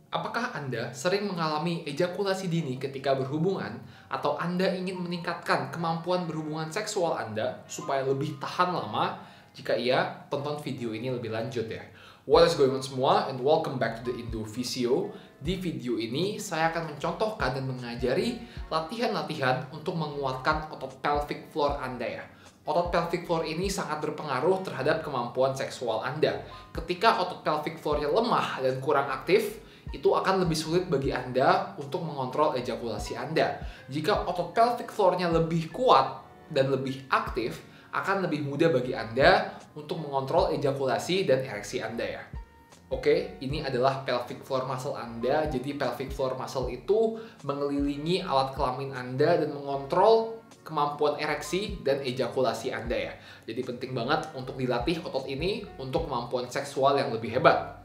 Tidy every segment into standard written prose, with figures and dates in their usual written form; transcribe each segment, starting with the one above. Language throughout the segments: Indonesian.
Apakah Anda sering mengalami ejakulasi dini ketika berhubungan atau Anda ingin meningkatkan kemampuan berhubungan seksual Anda supaya lebih tahan lama? Jika iya, tonton video ini lebih lanjut ya. What is going on semua, and welcome back to the Indo Visio. Di video ini, saya akan mencontohkan dan mengajari latihan-latihan untuk menguatkan otot pelvic floor Anda ya. Otot pelvic floor ini sangat berpengaruh terhadap kemampuan seksual Anda. Ketika otot pelvic floor-nya lemah dan kurang aktif, itu akan lebih sulit bagi Anda untuk mengontrol ejakulasi Anda. Jika otot pelvic floor-nya lebih kuat dan lebih aktif, akan lebih mudah bagi Anda untuk mengontrol ejakulasi dan ereksi Anda ya. Oke, ini adalah pelvic floor muscle Anda. Jadi pelvic floor muscle itu mengelilingi alat kelamin Anda dan mengontrol kemampuan ereksi dan ejakulasi Anda ya. Jadi penting banget untuk dilatih otot ini untuk kemampuan seksual yang lebih hebat.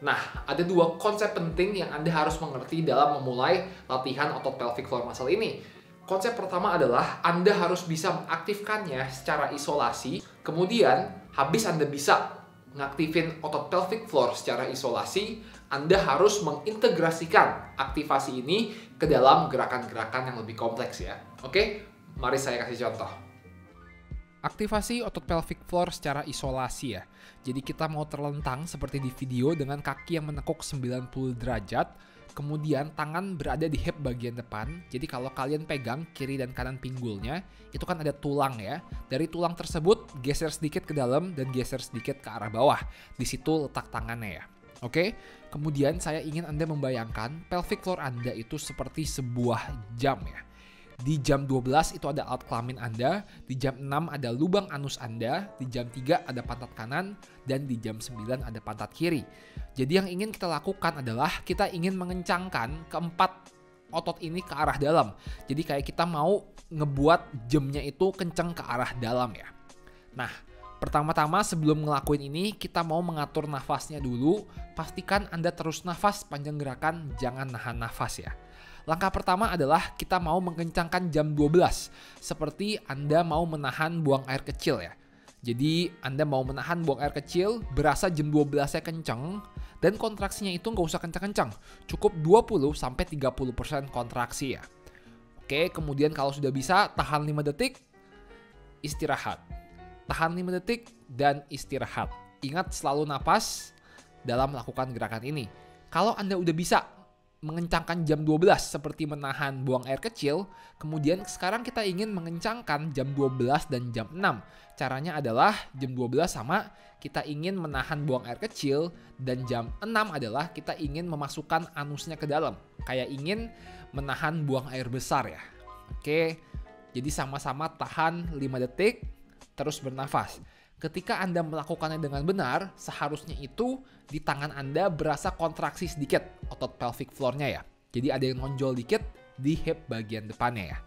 Nah, ada dua konsep penting yang Anda harus mengerti dalam memulai latihan otot pelvic floor muscle ini. Konsep pertama adalah Anda harus bisa mengaktifkannya secara isolasi. Kemudian, habis Anda bisa mengaktifkan otot pelvic floor secara isolasi, Anda harus mengintegrasikan aktivasi ini ke dalam gerakan-gerakan yang lebih kompleks ya. Oke, mari saya kasih contoh. Aktivasi otot pelvic floor secara isolasi ya. Jadi kita mau terlentang seperti di video dengan kaki yang menekuk 90 derajat. Kemudian tangan berada di hip bagian depan. Jadi kalau kalian pegang kiri dan kanan pinggulnya, itu kan ada tulang ya. Dari tulang tersebut geser sedikit ke dalam dan geser sedikit ke arah bawah. Di situ letak tangannya ya. Oke, kemudian saya ingin Anda membayangkan pelvic floor Anda itu seperti sebuah jam ya. Di jam 12 itu ada alat kelamin Anda, di jam 6 ada lubang anus Anda, di jam 3 ada pantat kanan, dan di jam 9 ada pantat kiri. Jadi yang ingin kita lakukan adalah kita ingin mengencangkan keempat otot ini ke arah dalam. Jadi kayak kita mau ngebuat jamnya itu kencang ke arah dalam ya. Nah, pertama-tama sebelum ngelakuin ini kita mau mengatur nafasnya dulu. Pastikan Anda terus nafas panjang gerakan, jangan nahan nafas ya. Langkah pertama adalah kita mau mengencangkan jam 12. Seperti Anda mau menahan buang air kecil ya. Jadi Anda mau menahan buang air kecil, berasa jam 12-nya kencang, dan kontraksinya itu nggak usah kencang-kencang. Cukup 20-30% kontraksi ya. Oke, kemudian kalau sudah bisa, tahan 5 detik, istirahat. Tahan 5 detik, dan istirahat. Ingat selalu napas dalam melakukan gerakan ini. Kalau Anda udah bisa mengencangkan jam 12 seperti menahan buang air kecil, kemudian sekarang kita ingin mengencangkan jam 12 dan jam 6. Caranya adalah jam 12 sama kita ingin menahan buang air kecil, dan jam 6 adalah kita ingin memasukkan anusnya ke dalam. Kayak ingin menahan buang air besar ya. Oke, jadi sama-sama tahan 5 detik, terus bernafas. Ketika Anda melakukannya dengan benar, seharusnya itu di tangan Anda berasa kontraksi sedikit otot pelvic floor-nya ya. Jadi ada yang nonjol dikit di hip bagian depannya ya.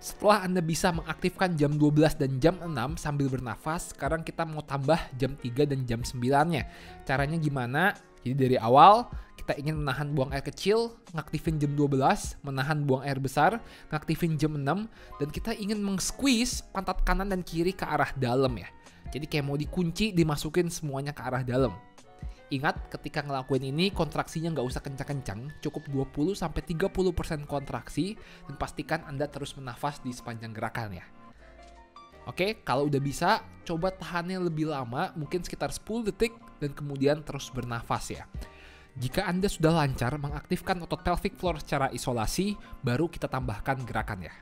Setelah Anda bisa mengaktifkan jam 12 dan jam 6 sambil bernafas, sekarang kita mau tambah jam 3 dan jam 9-nya. Caranya gimana? Jadi dari awal kita ingin menahan buang air kecil, ngaktifin jam 12, menahan buang air besar, ngaktifin jam 6, dan kita ingin meng-squeeze pantat kanan dan kiri ke arah dalam ya. Jadi kayak mau dikunci, dimasukin semuanya ke arah dalam. Ingat, ketika ngelakuin ini, kontraksinya nggak usah kencang-kencang, cukup 20-30% kontraksi, dan pastikan Anda terus bernafas di sepanjang gerakan ya. Oke, kalau udah bisa, coba tahannya lebih lama, mungkin sekitar 10 detik, dan kemudian terus bernafas ya. Jika Anda sudah lancar mengaktifkan otot pelvic floor secara isolasi, baru kita tambahkan gerakan ya.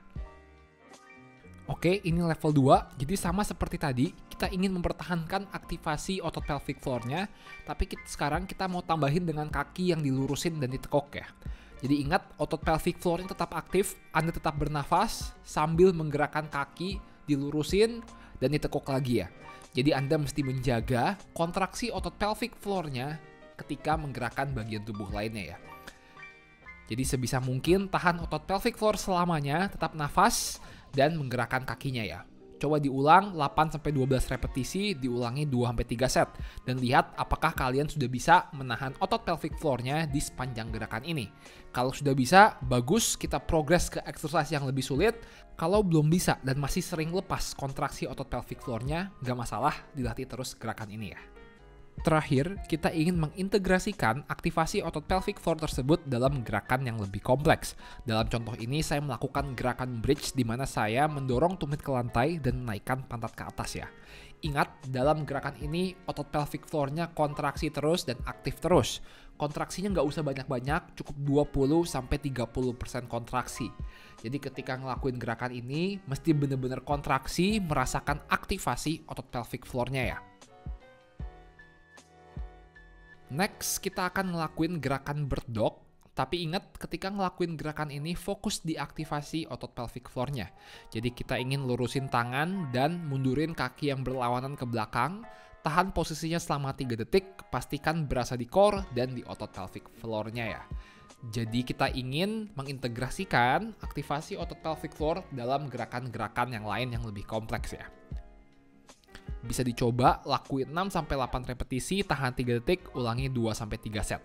Oke, ini level 2, jadi sama seperti tadi, kita ingin mempertahankan aktivasi otot pelvic floor-nya, tapi sekarang kita mau tambahin dengan kaki yang dilurusin dan ditekuk ya. Jadi ingat, otot pelvic floor-nya tetap aktif, Anda tetap bernafas sambil menggerakkan kaki, dilurusin, dan ditekuk lagi ya. Jadi Anda mesti menjaga kontraksi otot pelvic floor-nya ketika menggerakkan bagian tubuh lainnya ya. Jadi sebisa mungkin tahan otot pelvic floor selamanya, tetap nafas, dan menggerakkan kakinya ya. Coba diulang 8-12 repetisi, diulangi 2-3 set. Dan lihat apakah kalian sudah bisa menahan otot pelvic floor-nya di sepanjang gerakan ini. Kalau sudah bisa, bagus, kita progres ke exercise yang lebih sulit. Kalau belum bisa dan masih sering lepas kontraksi otot pelvic floor-nya, nggak masalah, dilatih terus gerakan ini ya. Terakhir, kita ingin mengintegrasikan aktivasi otot pelvic floor tersebut dalam gerakan yang lebih kompleks. Dalam contoh ini, saya melakukan gerakan bridge di mana saya mendorong tumit ke lantai dan menaikkan pantat ke atas ya. Ingat, dalam gerakan ini otot pelvic floor-nya kontraksi terus dan aktif terus. Kontraksinya nggak usah banyak-banyak, cukup 20-30% kontraksi. Jadi ketika ngelakuin gerakan ini, mesti bener-bener kontraksi, merasakan aktivasi otot pelvic floor-nya ya. Next, kita akan ngelakuin gerakan bird dog. Tapi ingat, ketika ngelakuin gerakan ini, fokus di aktivasi otot pelvic floor-nya. Jadi kita ingin lurusin tangan dan mundurin kaki yang berlawanan ke belakang. Tahan posisinya selama 3 detik, pastikan berasa di core dan di otot pelvic floor-nya ya. Jadi kita ingin mengintegrasikan aktivasi otot pelvic floor dalam gerakan-gerakan yang lain yang lebih kompleks ya. Bisa dicoba, lakuin 6-8 repetisi, tahan 3 detik, ulangi 2-3 set.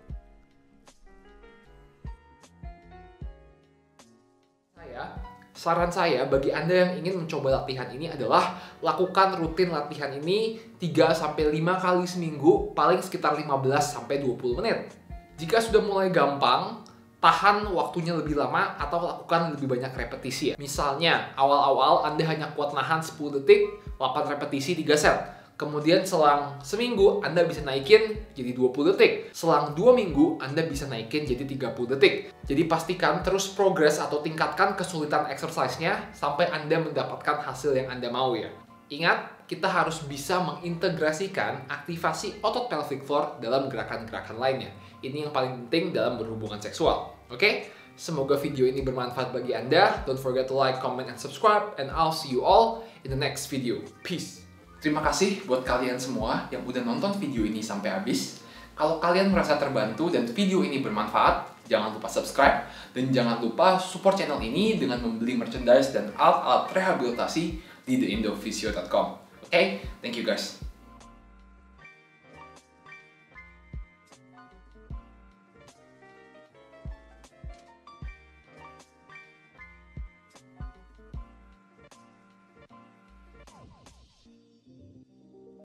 Saran saya bagi Anda yang ingin mencoba latihan ini adalah lakukan rutin latihan ini 3-5 kali seminggu, paling sekitar 15-20 menit. Jika sudah mulai gampang, tahan waktunya lebih lama atau lakukan lebih banyak repetisi ya. Misalnya, awal-awal Anda hanya kuat nahan 10 detik, 8 repetisi 3 set. Kemudian selang seminggu Anda bisa naikin jadi 20 detik. Selang 2 minggu Anda bisa naikin jadi 30 detik. Jadi pastikan terus progres atau tingkatkan kesulitan exercise-nya sampai Anda mendapatkan hasil yang Anda mau ya. Ingat, kita harus bisa mengintegrasikan aktivasi otot pelvic floor dalam gerakan-gerakan lainnya. Ini yang paling penting dalam berhubungan seksual. Oke? Semoga video ini bermanfaat bagi Anda. Don't forget to like, comment, and subscribe. And I'll see you all in the next video. Peace! Terima kasih buat kalian semua yang udah nonton video ini sampai habis. Kalau kalian merasa terbantu dan video ini bermanfaat, jangan lupa subscribe. Dan jangan lupa support channel ini dengan membeli merchandise dan alat-alat rehabilitasi di theindophysio.com. Okay? Thank you guys.